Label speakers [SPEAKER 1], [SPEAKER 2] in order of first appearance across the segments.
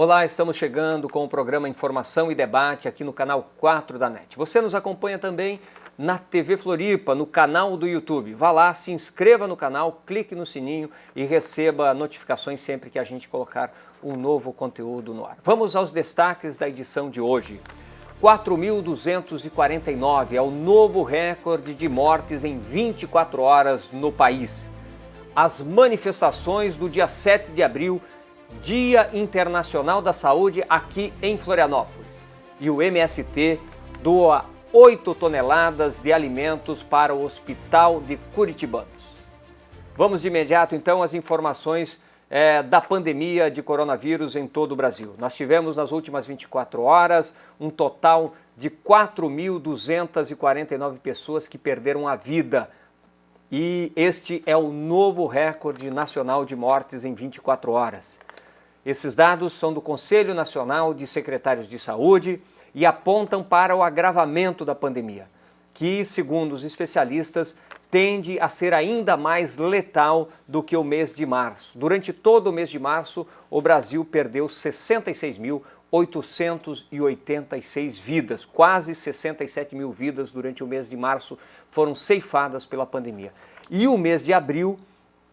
[SPEAKER 1] Olá, estamos chegando com o programa Informação e Debate aqui no canal 4 da NET. Você nos acompanha também na TV Floripa, no canal do YouTube. Vá lá, se inscreva no canal, clique no sininho e receba notificações sempre que a gente colocar um novo conteúdo no ar. Vamos aos destaques da edição de hoje. 4.249 é o novo recorde de mortes em 24 horas no país. As manifestações do dia 7 de abril, Dia Internacional da Saúde aqui em Florianópolis. E o MST doa 8 toneladas de alimentos para o Hospital de Curitibanos. Vamos de imediato então às informações da pandemia de coronavírus em todo o Brasil. Nós tivemos nas últimas 24 horas um total de 4.249 pessoas que perderam a vida. E este é o novo recorde nacional de mortes em 24 horas. Esses dados são do Conselho Nacional de Secretários de Saúde e apontam para o agravamento da pandemia, que, segundo os especialistas, tende a ser ainda mais letal do que o mês de março. Durante todo o mês de março, o Brasil perdeu 66.886 vidas, quase 67 mil vidas durante o mês de março foram ceifadas pela pandemia. E o mês de abril,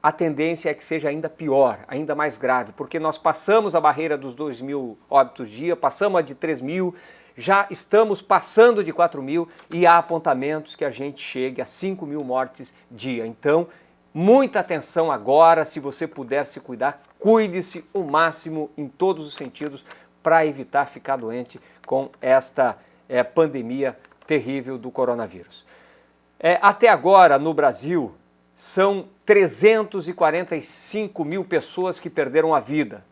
[SPEAKER 1] a tendência é que seja ainda pior, ainda mais grave, porque nós passamos a barreira dos 2.000 óbitos dia, passamos a de 3.000, já estamos passando de 4.000 e há apontamentos que a gente chegue a 5.000 mortes dia. Então, muita atenção agora, se você puder se cuidar, cuide-se o máximo em todos os sentidos para evitar ficar doente com esta pandemia terrível do coronavírus. Até agora, no Brasil, são 345 mil pessoas que perderam a vida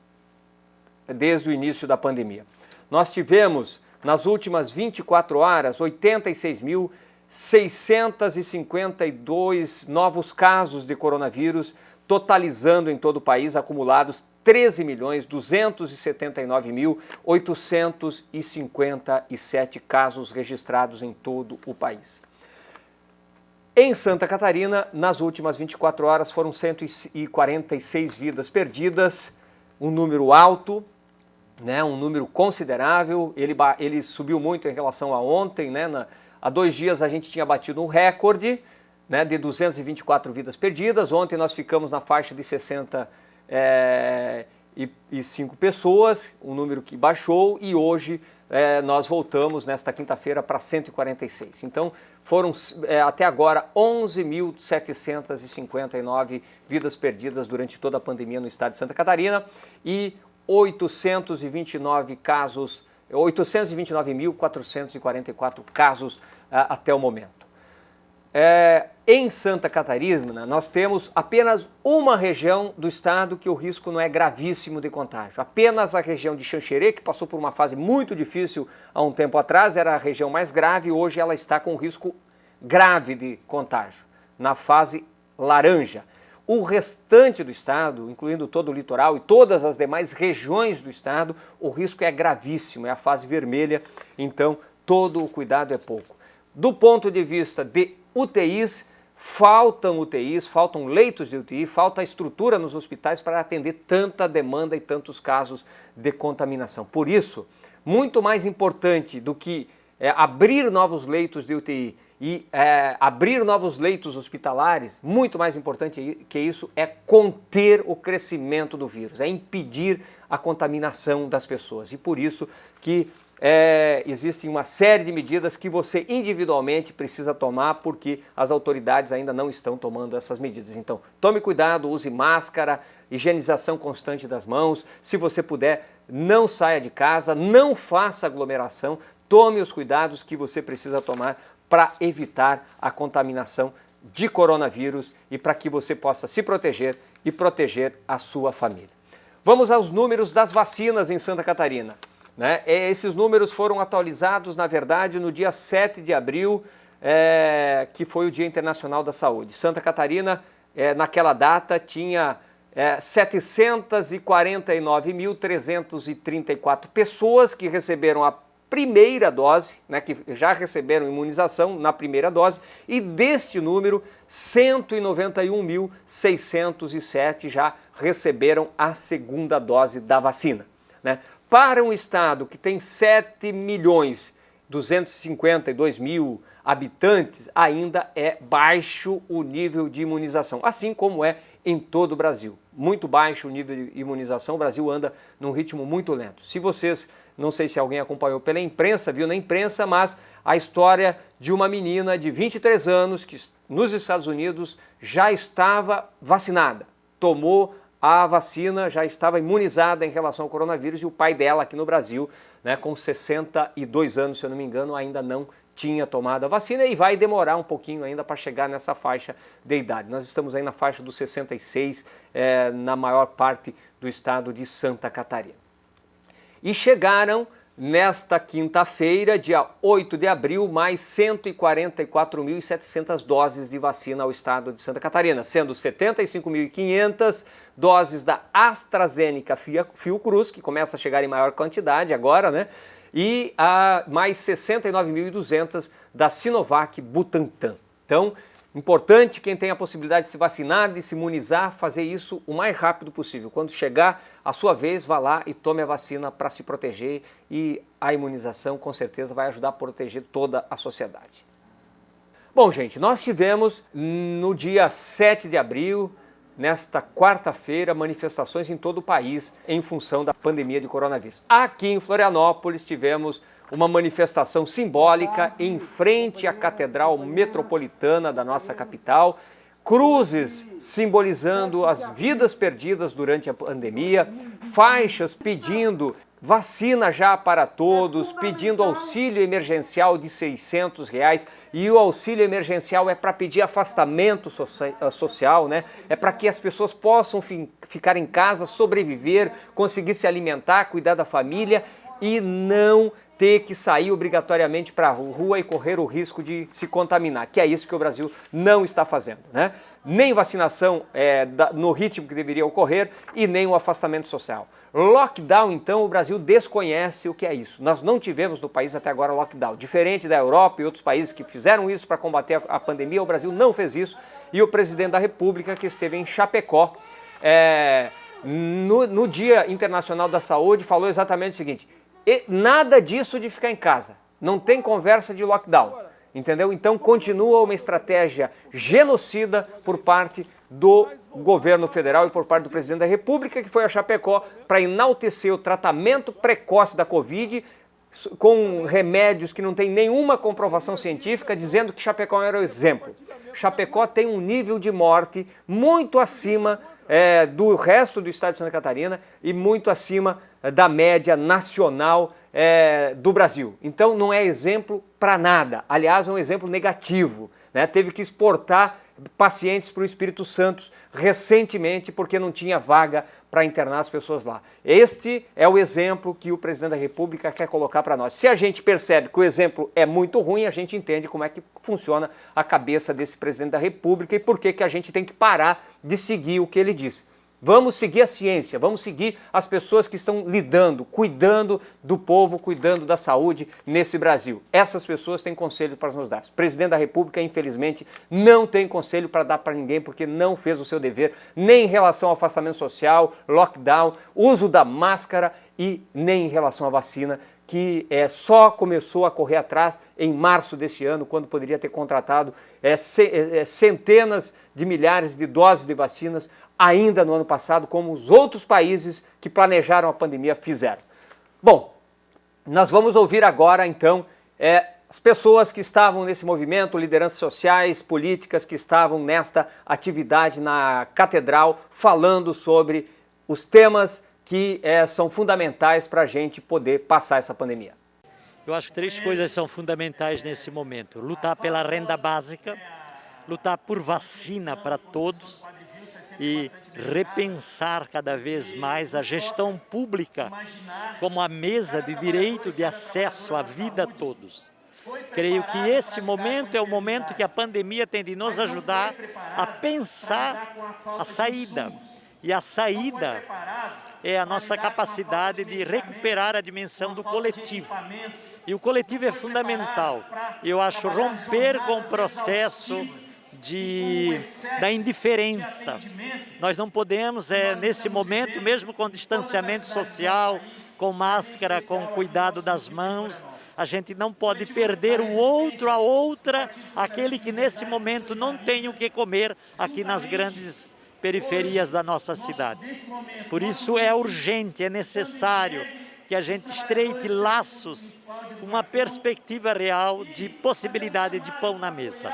[SPEAKER 1] desde o início da pandemia. Nós tivemos, nas últimas 24 horas, 86.652 novos casos de coronavírus, totalizando em todo o país acumulados 13.279.857 casos registrados em todo o país. Em Santa Catarina, nas últimas 24 horas, foram 146 vidas perdidas, um número alto, né, um número considerável, ele subiu muito em relação a ontem, né, há 2 dias a gente tinha batido um recorde, né, de 224 vidas perdidas, ontem nós ficamos na faixa de 65 pessoas, um número que baixou, e hoje nós voltamos nesta quinta-feira para 146. Então foram até agora 11.759 vidas perdidas durante toda a pandemia no estado de Santa Catarina e 829.444 casos até o momento. Em Santa Catarina, nós temos apenas uma região do estado que o risco não é gravíssimo de contágio. Apenas a região de Xanxerê, que passou por uma fase muito difícil há um tempo atrás, era a região mais grave, hoje ela está com risco grave de contágio, na fase laranja. O restante do estado, incluindo todo o litoral e todas as demais regiões do estado, o risco é gravíssimo, é a fase vermelha, então todo o cuidado é pouco. Do ponto de vista de UTIs, faltam leitos de UTI, falta estrutura nos hospitais para atender tanta demanda e tantos casos de contaminação. Por isso, muito mais importante do que abrir novos leitos de UTI e abrir novos leitos hospitalares, muito mais importante que isso é conter o crescimento do vírus, é impedir a contaminação das pessoas. E por isso que existe uma série de medidas que você individualmente precisa tomar, porque as autoridades ainda não estão tomando essas medidas. Então, tome cuidado, use máscara, higienização constante das mãos. Se você puder, não saia de casa, não faça aglomeração, tome os cuidados que você precisa tomar para evitar a contaminação de coronavírus e para que você possa se proteger e proteger a sua família. Vamos aos números das vacinas em Santa Catarina. Esses números foram atualizados, na verdade, no dia 7 de abril, que foi o Dia Internacional da Saúde. Santa Catarina, naquela data, tinha 749.334 pessoas que receberam a primeira dose, que já receberam imunização na primeira dose, e deste número, 191.607 já receberam a segunda dose da vacina. Para um estado que tem 7.252.000 habitantes, ainda é baixo o nível de imunização, assim como é em todo o Brasil. Muito baixo o nível de imunização, o Brasil anda num ritmo muito lento. Se vocês, não sei se alguém acompanhou pela imprensa, viu na imprensa, mas a história de uma menina de 23 anos que nos Estados Unidos já estava vacinada, tomou a vacina, já estava imunizada em relação ao coronavírus, e o pai dela aqui no Brasil, né, com 62 anos, se eu não me engano, ainda não tinha tomado a vacina e vai demorar um pouquinho ainda para chegar nessa faixa de idade. Nós estamos aí na faixa dos 66, na maior parte do estado de Santa Catarina. E chegaram nesta quinta-feira, dia 8 de abril, mais 144.700 doses de vacina ao estado de Santa Catarina, sendo 75.500 doses da AstraZeneca Fiocruz, que começa a chegar em maior quantidade agora, né? E mais 69.200 da Sinovac Butantan. Então, importante quem tem a possibilidade de se vacinar, de se imunizar, fazer isso o mais rápido possível. Quando chegar a sua vez, vá lá e tome a vacina para se proteger, e a imunização com certeza vai ajudar a proteger toda a sociedade. Bom, gente, nós tivemos no dia 7 de abril, nesta quarta-feira, manifestações em todo o país em função da pandemia de coronavírus. Aqui em Florianópolis tivemos uma manifestação simbólica em frente à Catedral Metropolitana da nossa capital, cruzes simbolizando as vidas perdidas durante a pandemia, faixas pedindo vacina já para todos, pedindo auxílio emergencial de R$600, e o auxílio emergencial é para pedir afastamento social, né? É para que as pessoas possam ficar em casa, sobreviver, conseguir se alimentar, cuidar da família e não ter que sair obrigatoriamente para a rua e correr o risco de se contaminar, que é isso que o Brasil não está fazendo, né? Nem vacinação no ritmo que deveria ocorrer e nem o afastamento social. Lockdown, então, o Brasil desconhece o que é isso. Nós não tivemos no país até agora lockdown. Diferente da Europa e outros países que fizeram isso para combater a pandemia, o Brasil não fez isso, e o presidente da República, que esteve em Chapecó, no Dia Internacional da Saúde, falou exatamente o seguinte: nada disso de ficar em casa, não tem conversa de lockdown, entendeu? Então continua uma estratégia genocida por parte do governo federal e por parte do presidente da República, que foi a Chapecó para enaltecer o tratamento precoce da Covid com remédios que não tem nenhuma comprovação científica, dizendo que Chapecó era o exemplo. Chapecó tem um nível de morte muito acima do resto do estado de Santa Catarina e muito acima da média nacional do Brasil. Então não é exemplo para nada, aliás é um exemplo negativo, né? Teve que exportar pacientes para o Espírito Santo recentemente porque não tinha vaga para internar as pessoas lá. Este é o exemplo que o presidente da República quer colocar para nós. Se a gente percebe que o exemplo é muito ruim, a gente entende como é que funciona a cabeça desse presidente da República e por que a gente tem que parar de seguir o que ele diz. Vamos seguir a ciência, vamos seguir as pessoas que estão lidando, cuidando do povo, cuidando da saúde nesse Brasil. Essas pessoas têm conselho para nos dar. O presidente da República, infelizmente, não tem conselho para dar para ninguém porque não fez o seu dever, nem em relação ao afastamento social, lockdown, uso da máscara e nem em relação à vacina, que só começou a correr atrás em março deste ano, quando poderia ter contratado centenas de milhares de doses de vacinas ainda no ano passado, como os outros países que planejaram a pandemia fizeram. Bom, nós vamos ouvir agora, então, as pessoas que estavam nesse movimento, lideranças sociais, políticas que estavam nesta atividade na Catedral, falando sobre os temas que são fundamentais para a gente poder passar essa pandemia.
[SPEAKER 2] Eu acho que 3 coisas são fundamentais nesse momento: lutar pela renda básica, lutar por vacina para todos e repensar cada vez mais a gestão pública como a mesa de direito de acesso à vida a todos. Creio que esse momento é o momento que a pandemia tem de nos ajudar a pensar a saída. E a saída é a nossa capacidade de recuperar a dimensão do coletivo. E o coletivo é fundamental. Eu acho romper com o processo da indiferença. Nós não podemos, nesse momento, mesmo com distanciamento social, com máscara, com cuidado das mãos. A gente não pode perder o outro, a outra, aquele que nesse momento não tem o que comer aqui nas grandes periferias da nossa cidade. Por isso é urgente, é necessário que a gente estreite laços com uma perspectiva real de possibilidade de pão na mesa.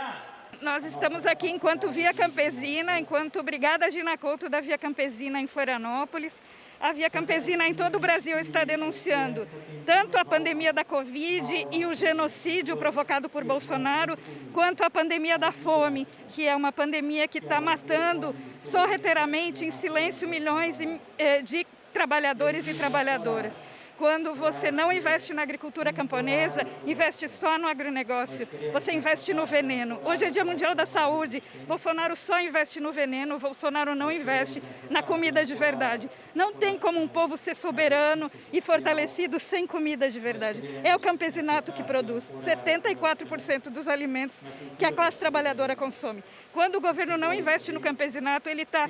[SPEAKER 3] Nós estamos aqui enquanto Via Campesina, enquanto Brigada Gina Couto da Via Campesina em Florianópolis. A Via Campesina em todo o Brasil está denunciando tanto a pandemia da Covid e o genocídio provocado por Bolsonaro, quanto a pandemia da fome, que é uma pandemia que está matando sorrateiramente, em silêncio, milhões de trabalhadores e trabalhadoras. Quando você não investe na agricultura camponesa, investe só no agronegócio, você investe no veneno. Hoje é Dia Mundial da Saúde, Bolsonaro só investe no veneno, Bolsonaro não investe na comida de verdade. Não tem como um povo ser soberano e fortalecido sem comida de verdade. É o campesinato que produz 74% dos alimentos que a classe trabalhadora consome. Quando o governo não investe no campesinato, ele está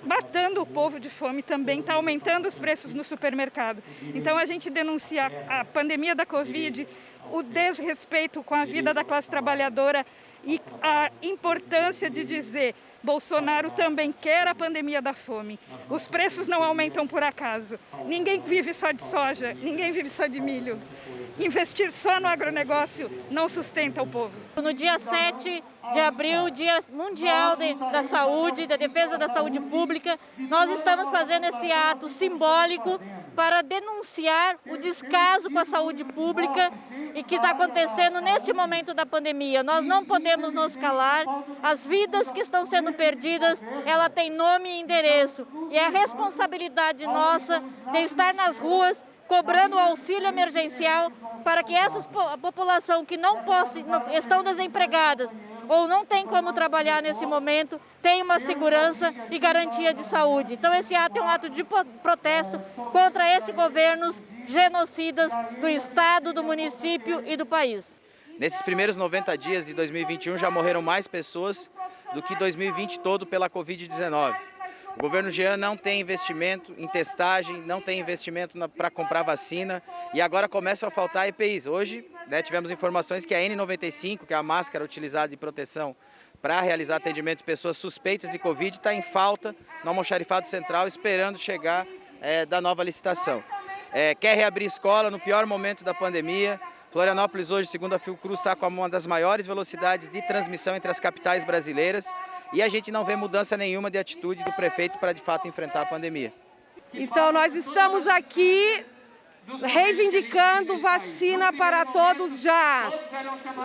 [SPEAKER 3] matando o povo de fome também, está aumentando os preços no supermercado. Então a gente denuncia a pandemia da Covid, o desrespeito com a vida da classe trabalhadora e a importância de dizer: Bolsonaro também quer a pandemia da fome. Os preços não aumentam por acaso. Ninguém vive só de soja, ninguém vive só de milho. Investir só no agronegócio não sustenta o povo.
[SPEAKER 4] No dia 7 de abril, Dia Mundial da Saúde, da Defesa da Saúde Pública, nós estamos fazendo esse ato simbólico para denunciar o descaso com a saúde pública e que está acontecendo neste momento da pandemia. Nós não podemos nos calar, as vidas que estão sendo perdidas, ela tem nome e endereço. E é a responsabilidade nossa de estar nas ruas cobrando o auxílio emergencial para que essa população que estão desempregadas ou não tem como trabalhar nesse momento, tenha uma segurança e garantia de saúde. Então esse ato é um ato de protesto contra esses governos genocidas do Estado, do município e do país.
[SPEAKER 5] Nesses primeiros 90 dias de 2021 já morreram mais pessoas do que 2020 todo pela Covid-19. O governo Jean não tem investimento em testagem, não tem investimento para comprar vacina e agora começam a faltar EPIs. Hoje tivemos informações que a N95, que é a máscara utilizada de proteção para realizar atendimento de pessoas suspeitas de Covid, está em falta no Almoxarifado Central, esperando chegar da nova licitação. Quer reabrir escola no pior momento da pandemia. Florianópolis hoje, segundo a Fiocruz, está com uma das maiores velocidades de transmissão entre as capitais brasileiras. E a gente não vê mudança nenhuma de atitude do prefeito para, de fato, enfrentar a pandemia.
[SPEAKER 6] Então, nós estamos aqui reivindicando vacina para todos já,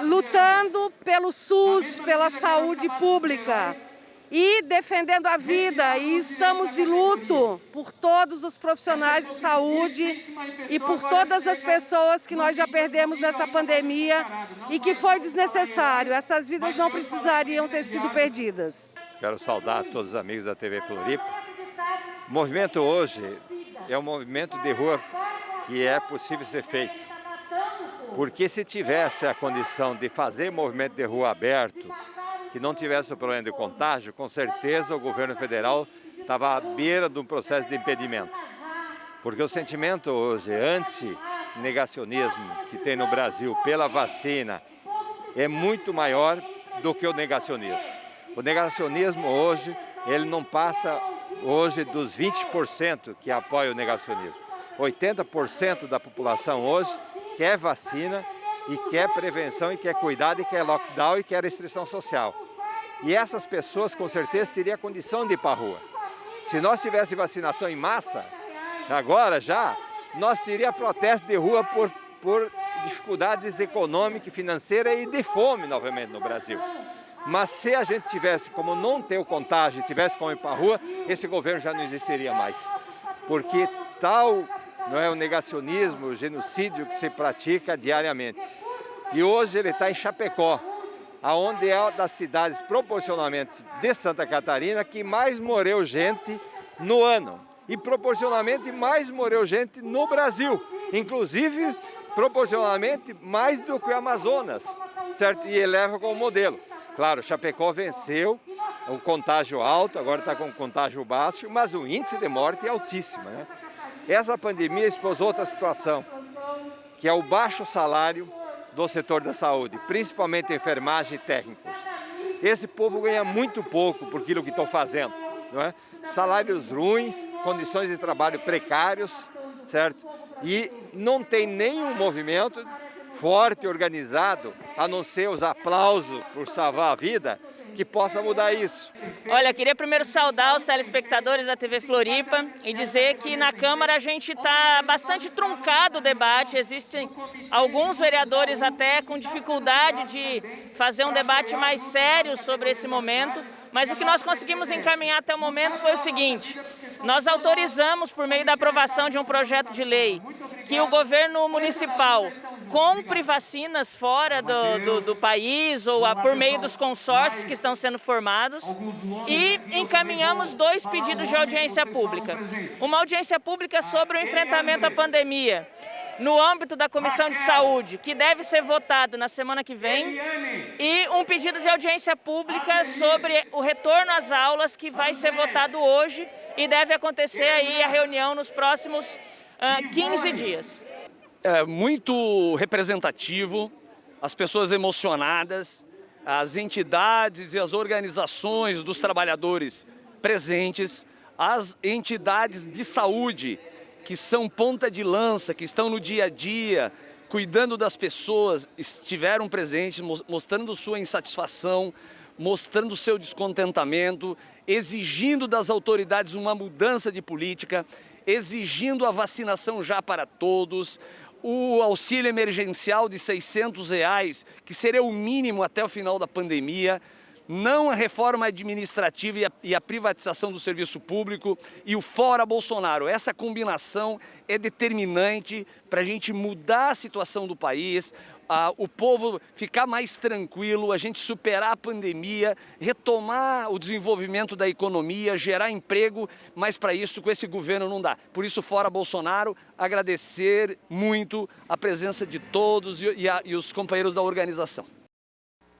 [SPEAKER 6] lutando pelo SUS, pela saúde pública e defendendo a vida. E estamos de luto por todos os profissionais de saúde e por todas as pessoas que nós já perdemos nessa pandemia e que foi desnecessário. Essas vidas não precisariam ter sido perdidas.
[SPEAKER 7] Quero saudar todos os amigos da TV Floripa. O movimento hoje é um movimento de rua que é possível ser feito. Porque se tivesse a condição de fazer movimento de rua aberto, que não tivesse o problema de contágio, com certeza o governo federal estava à beira de um processo de impedimento. Porque o sentimento hoje anti-negacionismo que tem no Brasil pela vacina é muito maior do que o negacionismo. O negacionismo hoje, ele não passa hoje dos 20% que apoia o negacionismo. 80% da população hoje quer vacina e quer prevenção e quer cuidado e quer lockdown e quer restrição social. E essas pessoas com certeza teriam condição de ir para a rua. Se nós tivéssemos vacinação em massa, agora já, nós teríamos protesto de rua por dificuldades econômicas, financeiras e de fome novamente no Brasil. Mas se a gente tivesse como não ter o contágio, tivesse como ir para a rua, esse governo já não existiria mais. Porque tal não é o negacionismo, o genocídio que se pratica diariamente. E hoje ele está em Chapecó, aonde é uma das cidades proporcionalmente de Santa Catarina que mais morreu gente no ano. E proporcionalmente mais morreu gente no Brasil. Inclusive, proporcionalmente mais do que o Amazonas, certo? E ele leva como modelo. Claro, Chapecó venceu, o contágio alto, agora está com contágio baixo, mas o índice de morte é altíssimo, né? Essa pandemia expôs outra situação, que é o baixo salário do setor da saúde, principalmente enfermagem e técnicos. Esse povo ganha muito pouco por aquilo que estão fazendo, não é? Salários ruins, condições de trabalho precários, certo? E não tem nenhum movimento forte e organizado, a não ser os aplausos por salvar a vida, que possa mudar isso.
[SPEAKER 8] Olha, queria primeiro saudar os telespectadores da TV Floripa e dizer que na Câmara a gente está bastante truncado o debate, existem alguns vereadores até com dificuldade de fazer um debate mais sério sobre esse momento, mas o que nós conseguimos encaminhar até o momento foi o seguinte: nós autorizamos, por meio da aprovação de um projeto de lei, que o governo municipal compre vacinas fora do país ou por meio dos consórcios que estão sendo formados, e encaminhamos 2 pedidos de audiência pública. Uma audiência pública sobre o enfrentamento à pandemia no âmbito da Comissão de Saúde, que deve ser votado na semana que vem, e um pedido de audiência pública sobre o retorno às aulas, que vai ser votado hoje e deve acontecer aí a reunião nos próximos 15 dias.
[SPEAKER 9] É muito representativo, as pessoas emocionadas, as entidades e as organizações dos trabalhadores presentes, as entidades de saúde que são ponta de lança, que estão no dia a dia, cuidando das pessoas, estiveram presentes, mostrando sua insatisfação, mostrando seu descontentamento, exigindo das autoridades uma mudança de política, exigindo a vacinação já para todos, o auxílio emergencial de R$600, que seria o mínimo até o final da pandemia, não a reforma administrativa e a privatização do serviço público e o fora Bolsonaro. Essa combinação é determinante para a gente mudar a situação do país, o povo ficar mais tranquilo, a gente superar a pandemia, retomar o desenvolvimento da economia, gerar emprego, mas para isso com esse governo não dá. Por isso, fora Bolsonaro, agradecer muito a presença de todos e os companheiros da organização.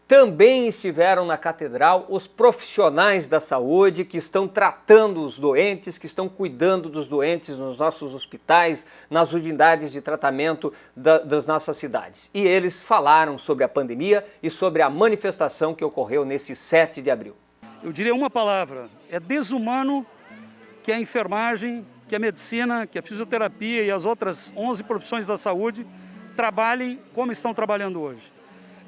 [SPEAKER 1] Também estiveram na Catedral os profissionais da saúde que estão tratando os doentes, que estão cuidando dos doentes nos nossos hospitais, nas unidades de tratamento das nossas cidades. E eles falaram sobre a pandemia e sobre a manifestação que ocorreu nesse 7 de abril.
[SPEAKER 10] Eu diria uma palavra: é desumano que a enfermagem, que a medicina, que a fisioterapia e as outras 11 profissões da saúde trabalhem como estão trabalhando hoje.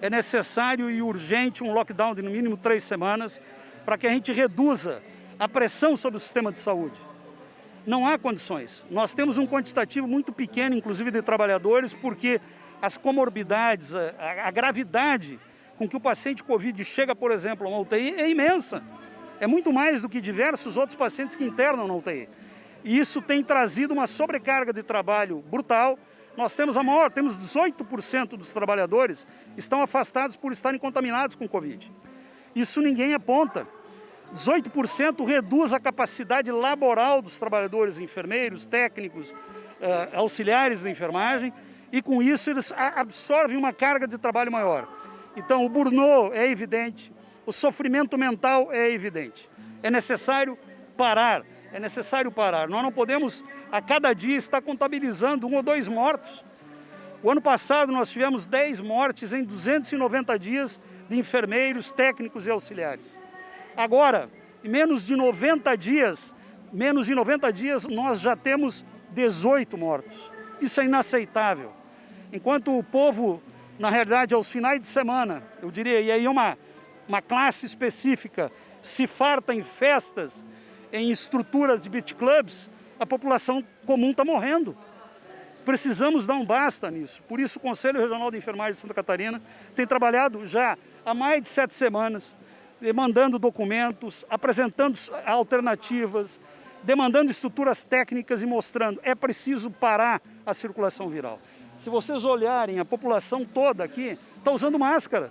[SPEAKER 10] É necessário e urgente um lockdown de no mínimo 3 semanas para que a gente reduza a pressão sobre o sistema de saúde. Não há condições. Nós temos um quantitativo muito pequeno, inclusive de trabalhadores, porque as comorbidades, a gravidade com que o paciente Covid chega, por exemplo, a uma UTI é imensa. É muito mais do que diversos outros pacientes que internam na UTI. E isso tem trazido uma sobrecarga de trabalho brutal. Nós temos 18% dos trabalhadores estão afastados por estarem contaminados com Covid. Isso ninguém aponta. 18% reduz a capacidade laboral dos trabalhadores, enfermeiros, técnicos, auxiliares da enfermagem, e com isso eles absorvem uma carga de trabalho maior. Então o burnout é evidente, o sofrimento mental é evidente. É necessário parar. É necessário parar. Nós não podemos, a cada dia, estar contabilizando 1 ou 2 mortos. O ano passado nós tivemos 10 mortes em 290 dias de enfermeiros, técnicos e auxiliares. Agora, em menos de 90 dias, nós já temos 18 mortos. Isso é inaceitável. Enquanto o povo, na realidade, aos finais de semana, eu diria, e aí uma classe específica, se farta em festas, em estruturas de beach clubs, a população comum está morrendo. Precisamos dar um basta nisso. Por isso o Conselho Regional de Enfermagem de Santa Catarina tem trabalhado já há mais de 7 semanas, demandando documentos, apresentando alternativas, demandando estruturas técnicas e mostrando é preciso parar a circulação viral. Se vocês olharem, a população toda aqui está usando máscara.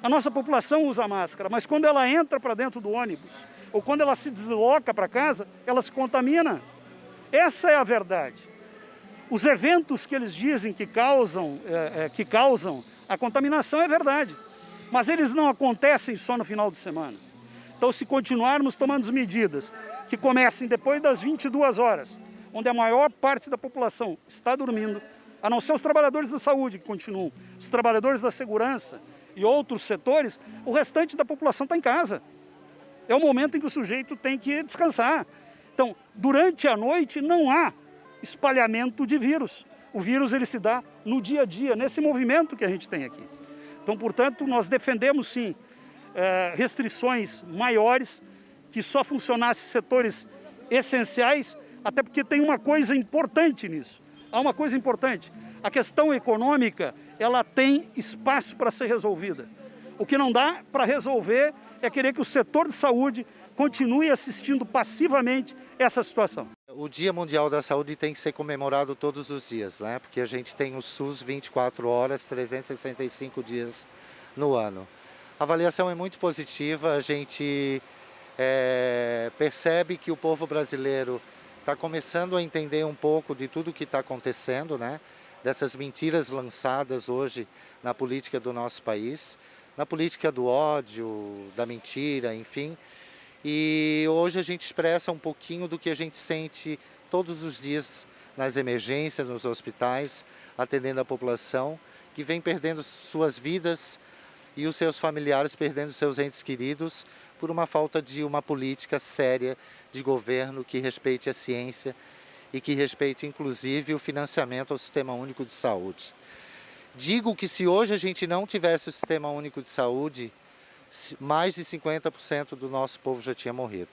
[SPEAKER 10] A nossa população usa máscara, mas quando ela entra para dentro do ônibus, ou quando ela se desloca para casa, ela se contamina. Essa é a verdade. Os eventos que eles dizem que causam a contaminação é verdade, mas eles não acontecem só no final de semana. Então, se continuarmos tomando medidas que comecem depois das 22 horas, onde a maior parte da população está dormindo, a não ser os trabalhadores da saúde que continuam, os trabalhadores da segurança e outros setores, o restante da população está em casa. É o momento em que o sujeito tem que descansar. Então, durante a noite não há espalhamento de vírus. O vírus ele se dá no dia a dia, nesse movimento que a gente tem aqui. Então, portanto, nós defendemos sim restrições maiores, que só funcionassem setores essenciais, até porque tem uma coisa importante nisso. Há uma coisa importante, a questão econômica, ela tem espaço para ser resolvida. O que não dá para resolver é querer que o setor de saúde continue assistindo passivamente essa situação.
[SPEAKER 11] O Dia Mundial da Saúde tem que ser comemorado todos os dias, né? Porque a gente tem o SUS 24 horas, 365 dias no ano. A avaliação é muito positiva, a gente percebe que o povo brasileiro está começando a entender um pouco de tudo o que está acontecendo, né? Dessas mentiras lançadas hoje na política do nosso país, na política do ódio, da mentira, enfim. E hoje a gente expressa um pouquinho do que a gente sente todos os dias nas emergências, nos hospitais, atendendo a população que vem perdendo suas vidas e os seus familiares perdendo seus entes queridos por uma falta de uma política séria de governo que respeite a ciência e que respeite inclusive o financiamento ao Sistema Único de Saúde. Digo que se hoje a gente não tivesse o Sistema Único de Saúde, mais de 50% do nosso povo já tinha morrido,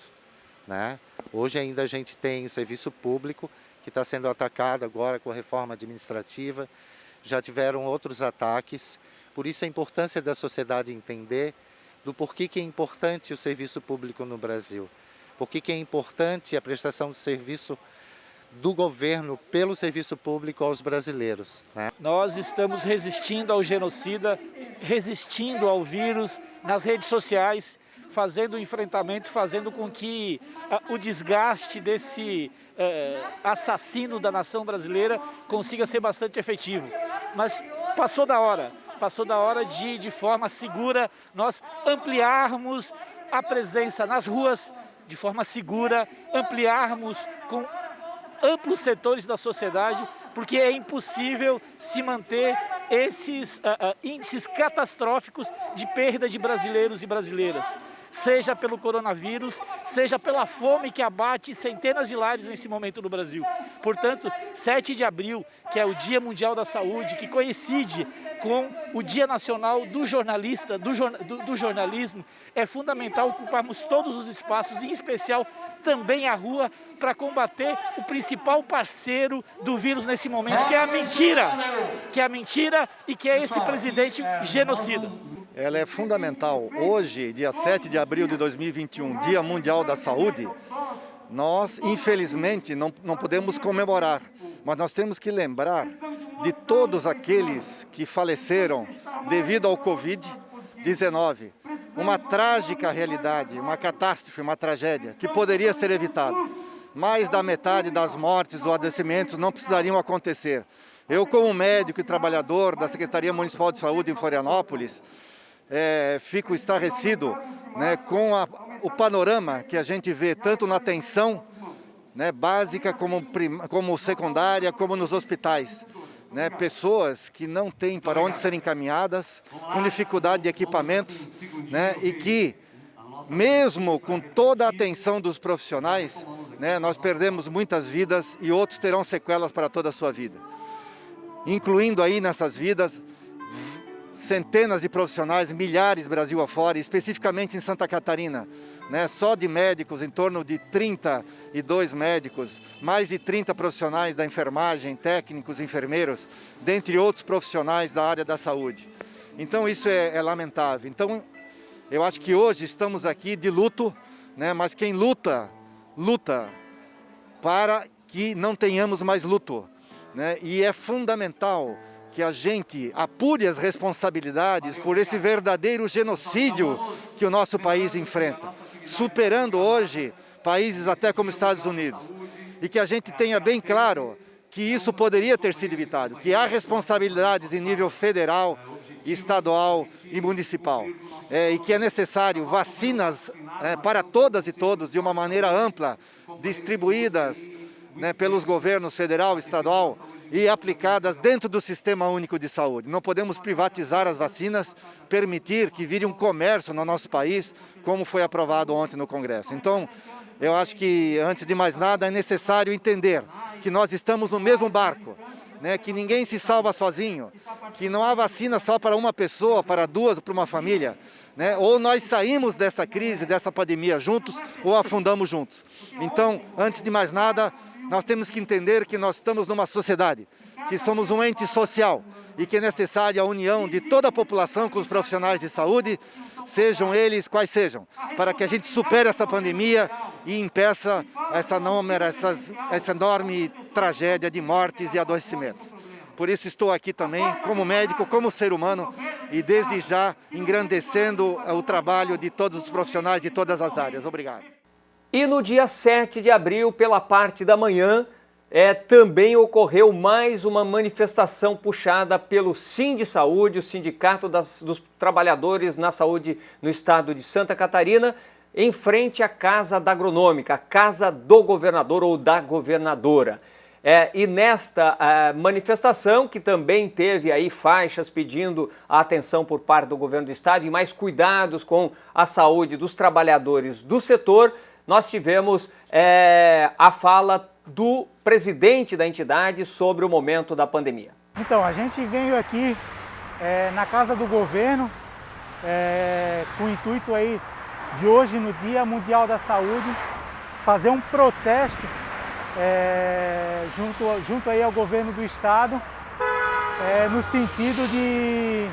[SPEAKER 11] né? Hoje ainda a gente tem o serviço público que está sendo atacado agora com a reforma administrativa, já tiveram outros ataques, por isso a importância da sociedade entender do porquê que é importante o serviço público no Brasil, porquê que é importante a prestação de serviço do governo pelo serviço público aos brasileiros, né?
[SPEAKER 12] Nós estamos resistindo ao genocida, resistindo ao vírus nas redes sociais, fazendo o enfrentamento, fazendo com que o desgaste desse assassino da nação brasileira consiga ser bastante efetivo. Mas passou da hora de forma segura, nós ampliarmos a presença nas ruas de forma segura, ampliarmos com amplos setores da sociedade, porque é impossível se manter esses índices catastróficos de perda de brasileiros e brasileiras, seja pelo coronavírus, seja pela fome que abate centenas de lares nesse momento no Brasil. Portanto, 7 de abril, que é o Dia Mundial da Saúde, que coincide com o Dia Nacional do Jornalista, do jornalismo, é fundamental ocuparmos todos os espaços, em especial também a rua, para combater o principal parceiro do vírus nesse momento, que é a mentira e que é esse presidente genocida.
[SPEAKER 13] Ela é fundamental. Hoje, dia 7 de abril de 2021, Dia Mundial da Saúde, nós, infelizmente, não podemos comemorar, mas nós temos que lembrar de todos aqueles que faleceram devido ao Covid-19. Uma trágica realidade, uma catástrofe, uma tragédia, que poderia ser evitada. Mais da metade das mortes ou adoecimentos não precisariam acontecer. Eu, como médico e trabalhador da Secretaria Municipal de Saúde em Florianópolis, fico estarrecido, né, com o panorama que a gente vê tanto na atenção, né, básica como secundária, como nos hospitais. Né, pessoas que não têm para onde serem encaminhadas, com dificuldade de equipamentos, né, e que, mesmo com toda a atenção dos profissionais, né, nós perdemos muitas vidas e outros terão sequelas para toda a sua vida. Incluindo aí nessas vidas centenas de profissionais, milhares Brasil afora, especificamente em Santa Catarina, né, só de médicos, em torno de 32 médicos, mais de 30 profissionais da enfermagem, técnicos, enfermeiros, dentre outros profissionais da área da saúde. Então isso é lamentável. Então eu acho que hoje estamos aqui de luto, né, mas quem luta, luta para que não tenhamos mais luto, né, e é fundamental que a gente apure as responsabilidades por esse verdadeiro genocídio que o nosso país enfrenta, superando hoje países até como Estados Unidos. E que a gente tenha bem claro que isso poderia ter sido evitado, que há responsabilidades em nível federal, estadual e municipal. E que é necessário vacinas para todas e todos de uma maneira ampla, distribuídas né, pelos governos federal e estadual e aplicadas dentro do Sistema Único de Saúde. Não podemos privatizar as vacinas, permitir que vire um comércio no nosso país, como foi aprovado ontem no Congresso. Então, eu acho que, antes de mais nada, é necessário entender que nós estamos no mesmo barco, né, que ninguém se salva sozinho, que não há vacina só para uma pessoa, para duas, para uma família, né? Ou nós saímos dessa crise, dessa pandemia juntos, ou afundamos juntos. Então, antes de mais nada, nós temos que entender que nós estamos numa sociedade, que somos um ente social e que é necessária a união de toda a população com os profissionais de saúde, sejam eles quais sejam, para que a gente supere essa pandemia e impeça essa enorme tragédia de mortes e adoecimentos. Por isso estou aqui também, como médico, como ser humano, e desde já engrandecendo o trabalho de todos os profissionais de todas as áreas. Obrigado.
[SPEAKER 1] E no dia 7 de abril, pela parte da manhã, também ocorreu mais uma manifestação puxada pelo Sindisaúde, o Sindicato dos Trabalhadores na Saúde no estado de Santa Catarina, em frente à Casa da Agronômica, a Casa do Governador ou da Governadora. E nesta manifestação, que também teve aí faixas pedindo a atenção por parte do governo do estado e mais cuidados com a saúde dos trabalhadores do setor, nós tivemos a fala do presidente da entidade sobre o momento da pandemia.
[SPEAKER 14] Então, a gente veio aqui na Casa do Governo com o intuito aí de hoje, no Dia Mundial da Saúde, fazer um protesto junto aí ao governo do estado, no sentido de,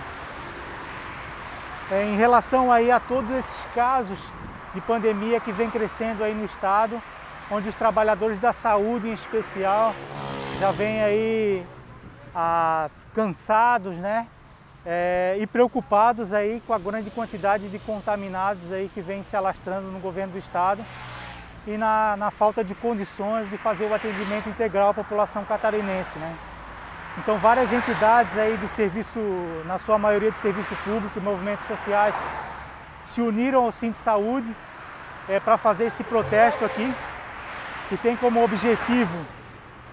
[SPEAKER 14] em relação aí a todos esses casos de pandemia que vem crescendo aí no estado, onde os trabalhadores da saúde em especial já vêm aí cansados, né? E preocupados aí com a grande quantidade de contaminados aí que vem se alastrando no governo do estado e na falta de condições de fazer o atendimento integral à população catarinense, né? Então várias entidades aí do serviço, na sua maioria do serviço público e movimentos sociais, se uniram ao Sindisaúde para fazer esse protesto aqui, que tem como objetivo,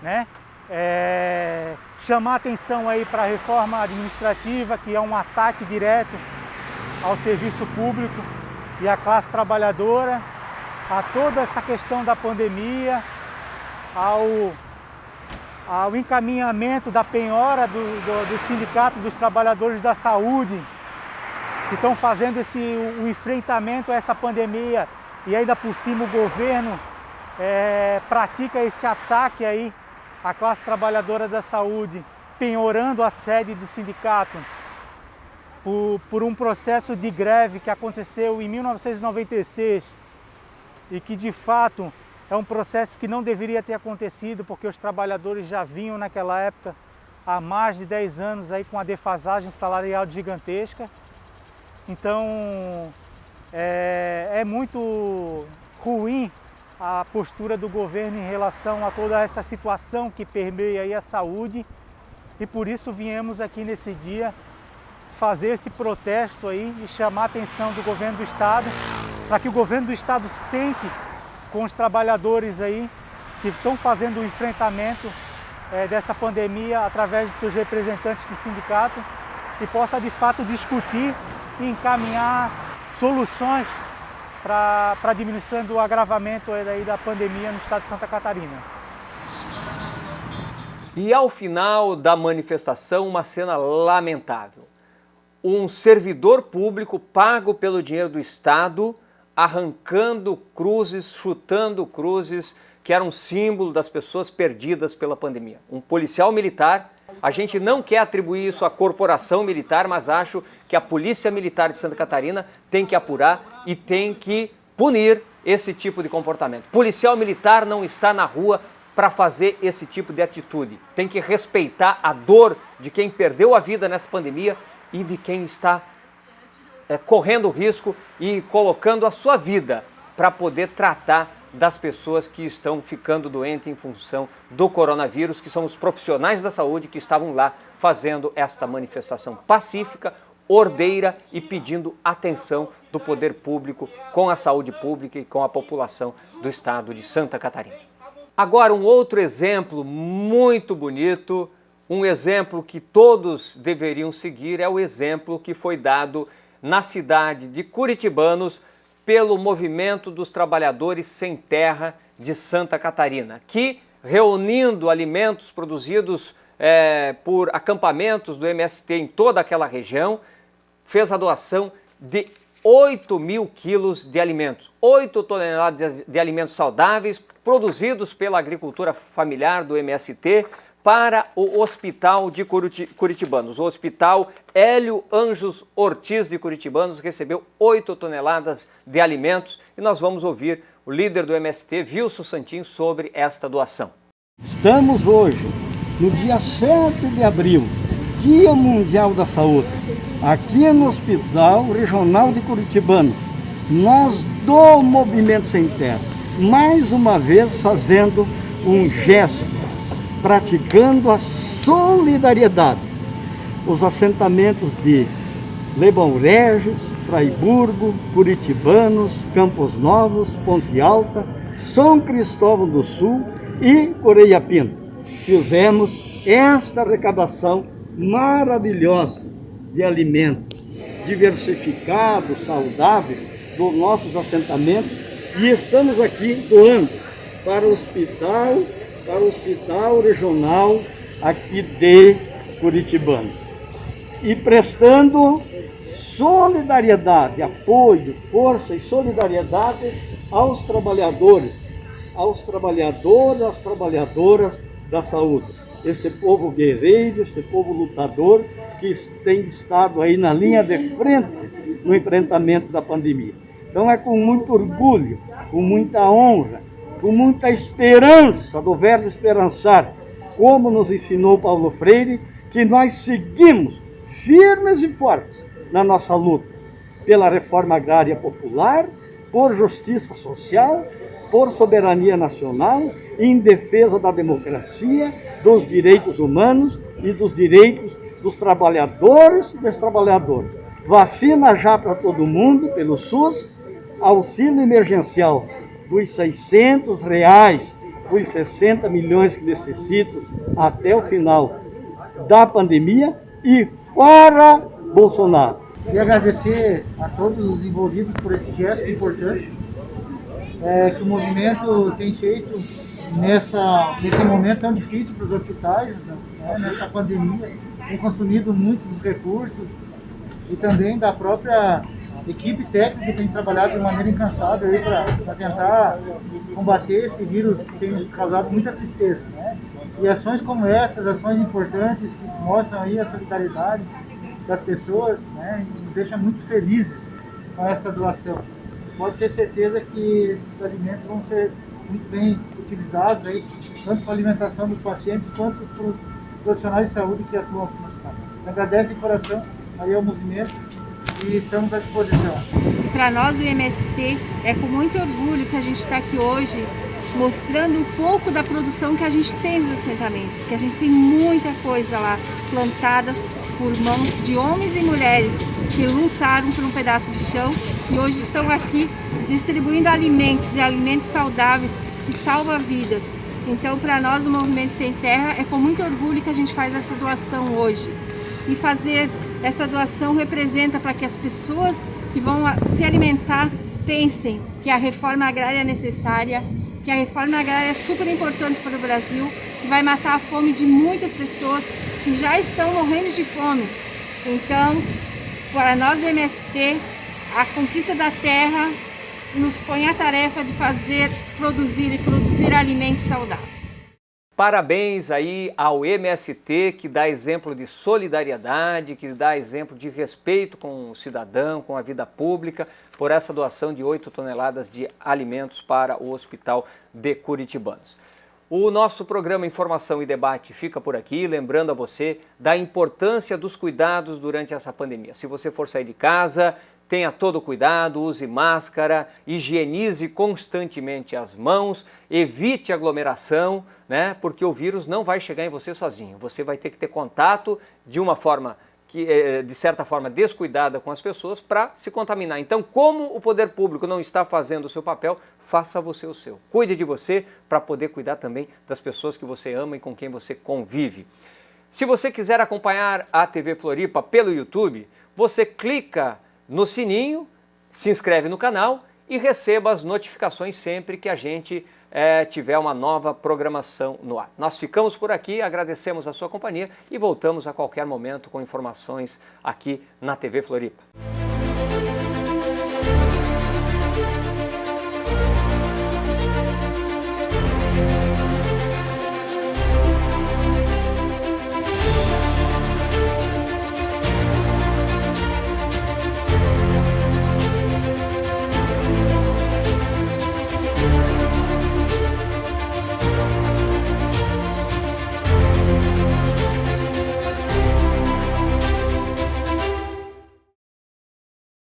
[SPEAKER 14] né, chamar atenção aí para a reforma administrativa, que é um ataque direto ao serviço público e à classe trabalhadora, a toda essa questão da pandemia, ao encaminhamento da penhora do Sindicato dos Trabalhadores da Saúde, que estão fazendo o enfrentamento a essa pandemia e ainda por cima o governo pratica esse ataque aí à classe trabalhadora da saúde, penhorando a sede do sindicato por um processo de greve que aconteceu em 1996 e que de fato é um processo que não deveria ter acontecido, porque os trabalhadores já vinham naquela época há mais de 10 anos aí com uma defasagem salarial gigantesca. Então é muito ruim a postura do governo em relação a toda essa situação que permeia aí a saúde, e por isso viemos aqui nesse dia fazer esse protesto aí e chamar a atenção do governo do estado, para que o governo do estado sente com os trabalhadores aí que estão fazendo o enfrentamento dessa pandemia através de seus representantes de sindicato e possa de fato discutir e encaminhar soluções para a diminuição do agravamento aí da pandemia no estado de Santa Catarina.
[SPEAKER 1] E ao final da manifestação, uma cena lamentável. Um servidor público pago pelo dinheiro do estado arrancando cruzes, chutando cruzes, que era um símbolo das pessoas perdidas pela pandemia. Um policial militar, a gente não quer atribuir isso à corporação militar, mas acho que a Polícia Militar de Santa Catarina tem que apurar e tem que punir esse tipo de comportamento. Policial militar não está na rua para fazer esse tipo de atitude. Tem que respeitar a dor de quem perdeu a vida nessa pandemia e de quem está correndo risco e colocando a sua vida para poder tratar das pessoas que estão ficando doentes em função do coronavírus, que são os profissionais da saúde que estavam lá fazendo esta manifestação pacífica, ordeira e pedindo atenção do poder público com a saúde pública e com a população do estado de Santa Catarina. Agora, um outro exemplo muito bonito, um exemplo que todos deveriam seguir, é o exemplo que foi dado na cidade de Curitibanos pelo Movimento dos Trabalhadores Sem Terra de Santa Catarina, que, reunindo alimentos produzidos por acampamentos do MST em toda aquela região, fez a doação de 8.000 quilos de alimentos, 8 toneladas de alimentos saudáveis produzidos pela agricultura familiar do MST para o Hospital de Curitibanos. O Hospital Hélio Anjos Ortiz de Curitibanos recebeu 8 toneladas de alimentos e nós vamos ouvir o líder do MST, Wilson Santin, sobre esta doação.
[SPEAKER 15] Estamos hoje, no dia 7 de abril, Dia Mundial da Saúde, aqui no Hospital Regional de Curitibanos, nós do Movimento Sem Terra, mais uma vez fazendo um gesto, praticando a solidariedade. Os assentamentos de Lebão Regis, Fraiburgo, Curitibanos, Campos Novos, Ponte Alta, São Cristóvão do Sul e Coreia Pinto. Fizemos esta arrecadação maravilhosa de alimentos diversificados, saudáveis, dos nossos assentamentos, e estamos aqui doando para o Hospital Regional aqui de Curitibano. E prestando solidariedade, apoio, força e solidariedade aos trabalhadores, às trabalhadoras da saúde. Esse povo guerreiro, esse povo lutador que tem estado aí na linha de frente no enfrentamento da pandemia. Então é com muito orgulho, com muita honra, com muita esperança do verbo esperançar, como nos ensinou Paulo Freire, que nós seguimos firmes e fortes na nossa luta pela reforma agrária popular, por justiça social, por soberania nacional, em defesa da democracia, dos direitos humanos e dos direitos dos trabalhadores e das trabalhadoras. Vacina já para todo mundo pelo SUS, auxílio emergencial dos R$600, os 60 milhões que necessito até o final da pandemia e fora Bolsonaro.
[SPEAKER 14] Queria agradecer a todos os envolvidos por esse gesto importante que o movimento tem feito nesse momento tão difícil para os hospitais, né, nessa pandemia. Tem consumido muitos dos recursos e também da própria equipe técnica que tem trabalhado de maneira incansável para tentar combater esse vírus que tem nos causado muita tristeza, né? E ações como essas, ações importantes que mostram aí a solidariedade das pessoas, né, nos deixa muito felizes com essa doação. Pode ter certeza que esses alimentos vão ser muito bem utilizados aí, tanto para a alimentação dos pacientes quanto para os profissionais de saúde que atuam aqui no hospital. Agradeço de coração aí ao movimento e estamos à disposição.
[SPEAKER 16] Para nós do MST é com muito orgulho que a gente está aqui hoje mostrando um pouco da produção que a gente tem nos assentamentos, que a gente tem muita coisa lá plantada por mãos de homens e mulheres que lutaram por um pedaço de chão e hoje estão aqui distribuindo alimentos e alimentos saudáveis que salvam vidas. Então, para nós do Movimento Sem Terra, é com muito orgulho que a gente faz essa doação hoje. E fazer essa doação representa para que as pessoas que vão se alimentar pensem que a reforma agrária é necessária, que a reforma agrária é super importante para o Brasil, que vai matar a fome de muitas pessoas que já estão morrendo de fome. Então, para nós do MST, a conquista da terra nos põe a tarefa de produzir alimentos saudáveis.
[SPEAKER 1] Parabéns aí ao MST, que dá exemplo de solidariedade, que dá exemplo de respeito com o cidadão, com a vida pública, por essa doação de 8 toneladas de alimentos para o Hospital de Curitibanos. O nosso programa Informação e Debate fica por aqui, lembrando a você da importância dos cuidados durante essa pandemia. Se você for sair de casa, tenha todo cuidado, use máscara, higienize constantemente as mãos, evite aglomeração, né? Porque o vírus não vai chegar em você sozinho. Você vai ter que ter contato de uma forma que de certa forma descuidada com as pessoas para se contaminar. Então, como o poder público não está fazendo o seu papel, faça você o seu. Cuide de você para poder cuidar também das pessoas que você ama e com quem você convive. Se você quiser acompanhar a TV Floripa pelo YouTube, você clica no sininho, se inscreve no canal e receba as notificações sempre que a gente tiver uma nova programação no ar. Nós ficamos por aqui, agradecemos a sua companhia e voltamos a qualquer momento com informações aqui na TV Floripa.